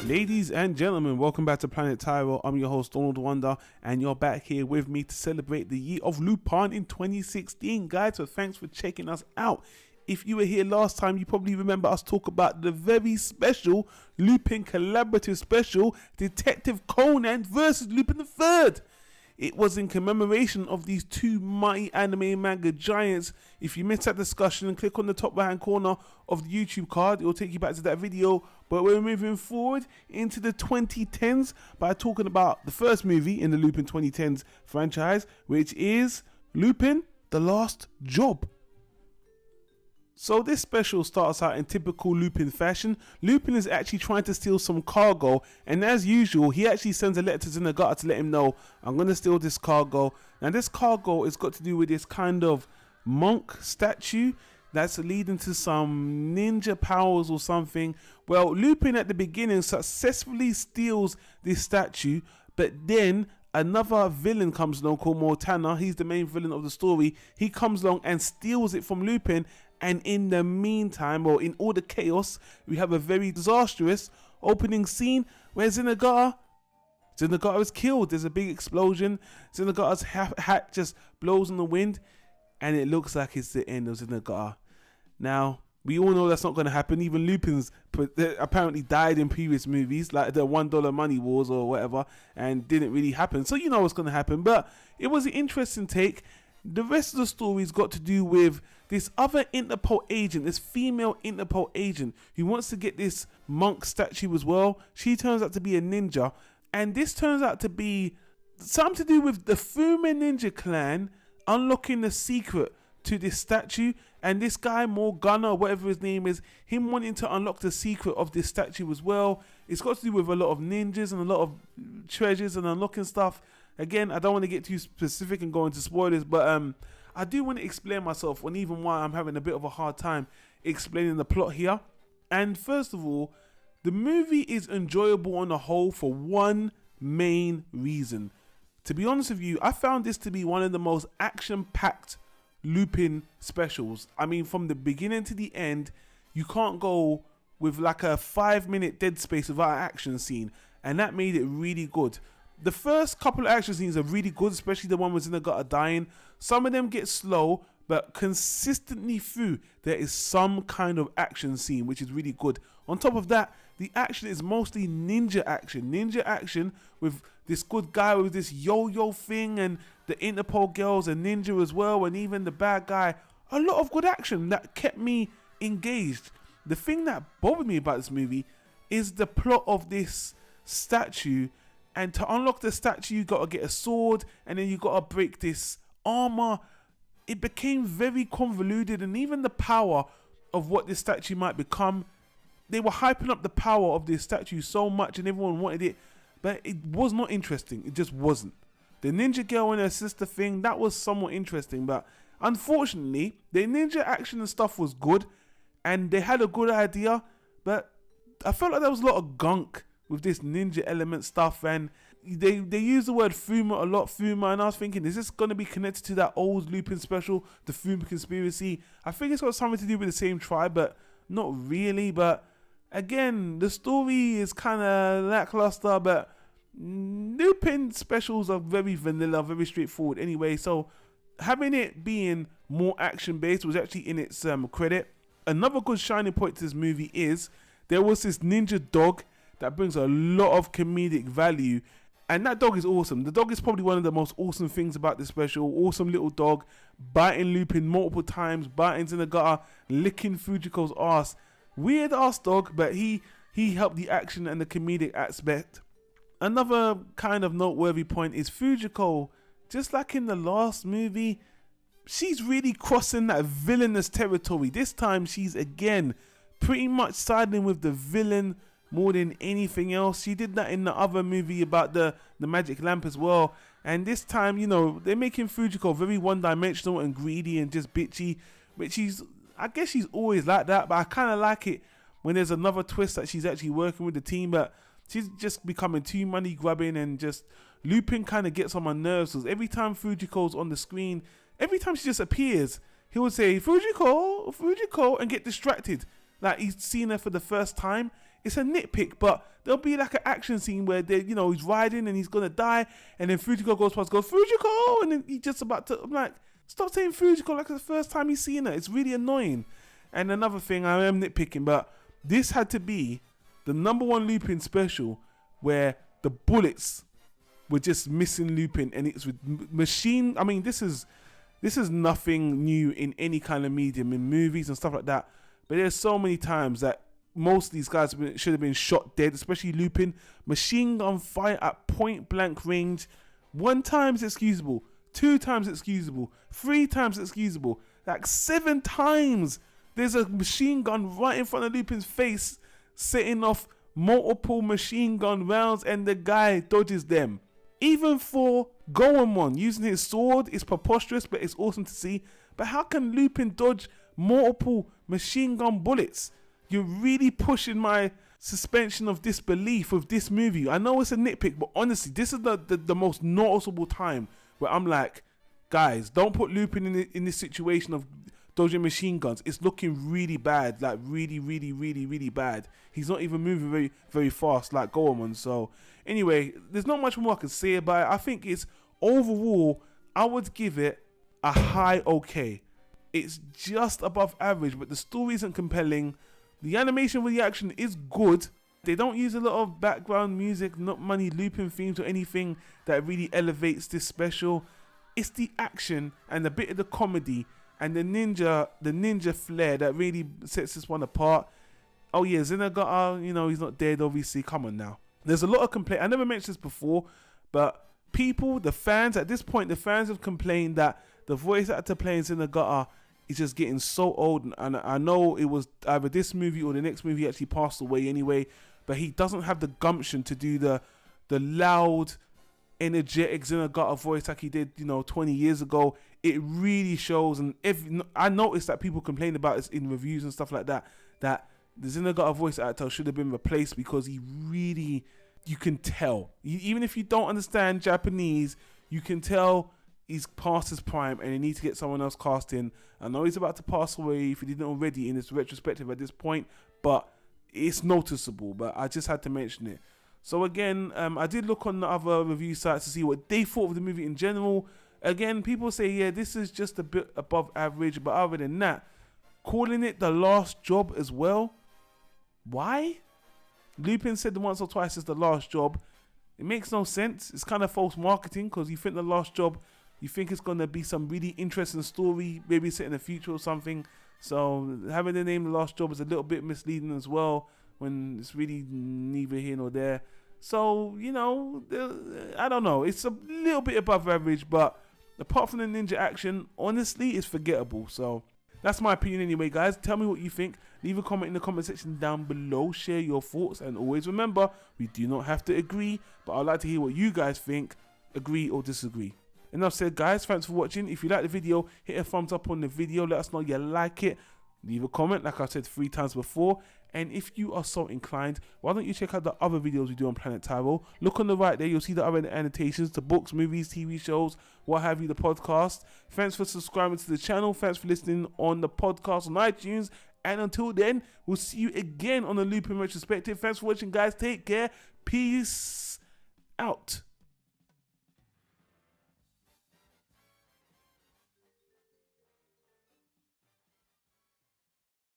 Ladies and gentlemen, welcome back to Planet Tyro. I'm your host Donald Wonder, and you're back here with me to celebrate the year of Lupin in 2016, guys. So thanks for checking us out. If you were here last time, you probably remember us talk about the very special Lupin collaborative special, Detective Conan versus Lupin III. It was in commemoration of these two mighty anime manga giants. If you missed that discussion, click on the top right hand corner of the YouTube card. It will take you back to that video. But we're moving forward into the 2010s by talking about the first movie in the Lupin 2010s franchise, which is Lupin, The Last Job. So this special starts out in typical Lupin fashion. Lupin is actually trying to steal some cargo, and as usual, he actually sends a letter to Zenigata to let him know, I'm going to steal this cargo. Now this cargo has got to do with this kind of monk statue that's leading to some ninja powers or something. Well, Lupin at the beginning successfully steals this statue, but then another villain comes along called Mortana. He's the main villain of the story. He comes along and steals it from Lupin, and in the meantime, or in all the chaos, we have a very disastrous opening scene where Zenigata is killed. There's a big explosion. Zenigata's hat just blows in the wind, and it looks like it's the end of Zenigata. Now, we all know that's not going to happen. Even Lupin's apparently died in previous movies, like the $1 Money Wars or whatever, and didn't really happen. So you know what's going to happen. But it was an interesting take. The rest of the story's got to do with this other Interpol agent, this female Interpol agent who wants to get this monk statue as well. She turns out to be a ninja, and this turns out to be something to do with the Fume Ninja clan unlocking the secret to this statue, and this guy Morgana, whatever his name is, him wanting to unlock the secret of this statue as well. It's got to do with a lot of ninjas and a lot of treasures and unlocking stuff. Again, I don't want to get too specific and go into spoilers, but I do want to explain myself on even why I'm having a bit of a hard time explaining the plot here. And first of all, the movie is enjoyable on the whole for one main reason. To be honest with you, I found this to be one of the most action-packed Lupin specials. I mean, from the beginning to the end, you can't go with like a 5-minute dead space without an action scene, and that made it really good. The first couple of action scenes are really good, especially the one with Zenigata dying. Some of them get slow, but consistently through, there is some kind of action scene, which is really good. On top of that, the action is mostly ninja action with this good guy with this yo-yo thing, and the Interpol girls and ninja as well, and even the bad guy. A lot of good action that kept me engaged. The thing that bothered me about this movie is the plot of this statue. And to unlock the statue, you got to get a sword, and then you got to break this armor. It became very convoluted, and even the power of what this statue might become, they were hyping up the power of this statue so much, and everyone wanted it, but it was not interesting. It just wasn't. The ninja girl and her sister thing, that was somewhat interesting, but unfortunately, the ninja action and stuff was good, and they had a good idea, but I felt like there was a lot of gunk with this ninja element stuff, and they use the word Fuma a lot, Fuma, and I was thinking, is this going to be connected to that old Lupin special, the Fuma conspiracy? I think it's got something to do with the same tribe, but not really. But again, the story is kind of lackluster, but Lupin specials are very vanilla, very straightforward anyway, so having it being more action based was actually in its credit. Another good shining point to this movie is there was this ninja dog that brings a lot of comedic value, and that dog is awesome. The dog is probably one of the most awesome things about this special. Awesome little dog, biting Lupin multiple times, biting Zenigata, licking Fujiko's ass. Weird ass dog, but he helped the action and the comedic aspect. Another kind of noteworthy point is Fujiko, just like in the last movie, she's really crossing that villainous territory. This time she's again pretty much siding with the villain more than anything else. She did that in the other movie about the magic lamp as well, and this time, you know, they're making Fujiko very one-dimensional and greedy and just bitchy, which I guess she's always like that, but I kind of like it when there's another twist that she's actually working with the team, but she's just becoming too money grabbing, and just Lupin kind of gets on my nerves, because every time Fujiko's on the screen, every time she just appears, he would say Fujiko, and get distracted. like he's seen her for the first time. It's a nitpick, but there'll be like an action scene where they, you know, he's riding and he's gonna die, and then Fujiko goes past, goes Fujiko, and then he's just about to. I'm like, stop saying Fujiko like it's the first time he's seen her. It's really annoying. And another thing, I am nitpicking, but this had to be the #1 Lupin special where the bullets were just missing Lupin, and it's with machine. I mean, this is nothing new in any kind of medium, in movies and stuff like that. But there's so many times that most of these guys should have been shot dead, especially Lupin. Machine gun fire at point blank range. 1 time's excusable, 2 times excusable, 3 times excusable, like 7 times. There's a machine gun right in front of Lupin's face, setting off multiple machine gun rounds, and the guy dodges them. Even for Goemon using his sword is preposterous, but it's awesome to see. But how can Lupin dodge multiple machine gun bullets? You're really pushing my suspension of disbelief with this movie. I know it's a nitpick, but honestly, this is the most noticeable time where I'm like, guys, don't put Lupin in this situation of dodging machine guns. It's looking really bad, like really, really, really, really bad. He's not even moving very, very fast like Goemon. So anyway, there's not much more I can say about it. I think it's overall, I would give it a high okay. It's just above average, but the story isn't compelling. The animation with the action is good. They don't use a lot of background music, not many Lupin themes or anything that really elevates this special. It's the action and a bit of the comedy and the ninja flair that really sets this one apart. Oh yeah, Zenigata, you know, he's not dead, obviously. Come on now. There's a lot of complaint. I never mentioned this before, but people, the fans, at this point, the fans have complained that the voice actor playing Zenigata is just getting so old. And I know it was either this movie or the next movie he actually passed away anyway, but he doesn't have the gumption to do the loud, energetic Zenigata voice like he did, you know, 20 years ago. It really shows, and I noticed that people complain about this in reviews and stuff like that, that the Zenigata voice actor should have been replaced, because he really, you can tell, even if you don't understand Japanese, you can tell he's past his prime and they need to get someone else cast in. I know he's about to pass away if he didn't already in this retrospective at this point, but it's noticeable. But I just had to mention it. So again, I did look on the other review sites to see what they thought of the movie in general. Again, people say, yeah, this is just a bit above average, but other than that, calling it the last job as well. Why? Lupin said once or twice it's the last job. It makes no sense. It's kind of false marketing, because you think the last job, you think it's going to be some really interesting story, maybe set in the future or something. So having the name The Last Job is a little bit misleading as well, when it's really neither here nor there. So, you know, I don't know. It's a little bit above average, but apart from the ninja action, honestly, it's forgettable. So that's my opinion anyway, guys. Tell me what you think. Leave a comment in the comment section down below. Share your thoughts. And always remember, we do not have to agree, but I'd like to hear what you guys think. Agree or disagree. Enough said, guys. Thanks for watching. If you like the video, hit a thumbs up on the video. Let us know you like it. Leave a comment, like I said 3 times before. And if you are so inclined, why don't you check out the other videos we do on Planet Tyro? Look on the right there, you'll see the other annotations, the books, movies, TV shows, what have you, the podcast. Thanks for subscribing to the channel. Thanks for listening on the podcast on iTunes. And until then, we'll see you again on the Lupin retrospective. Thanks for watching, guys. Take care. Peace out.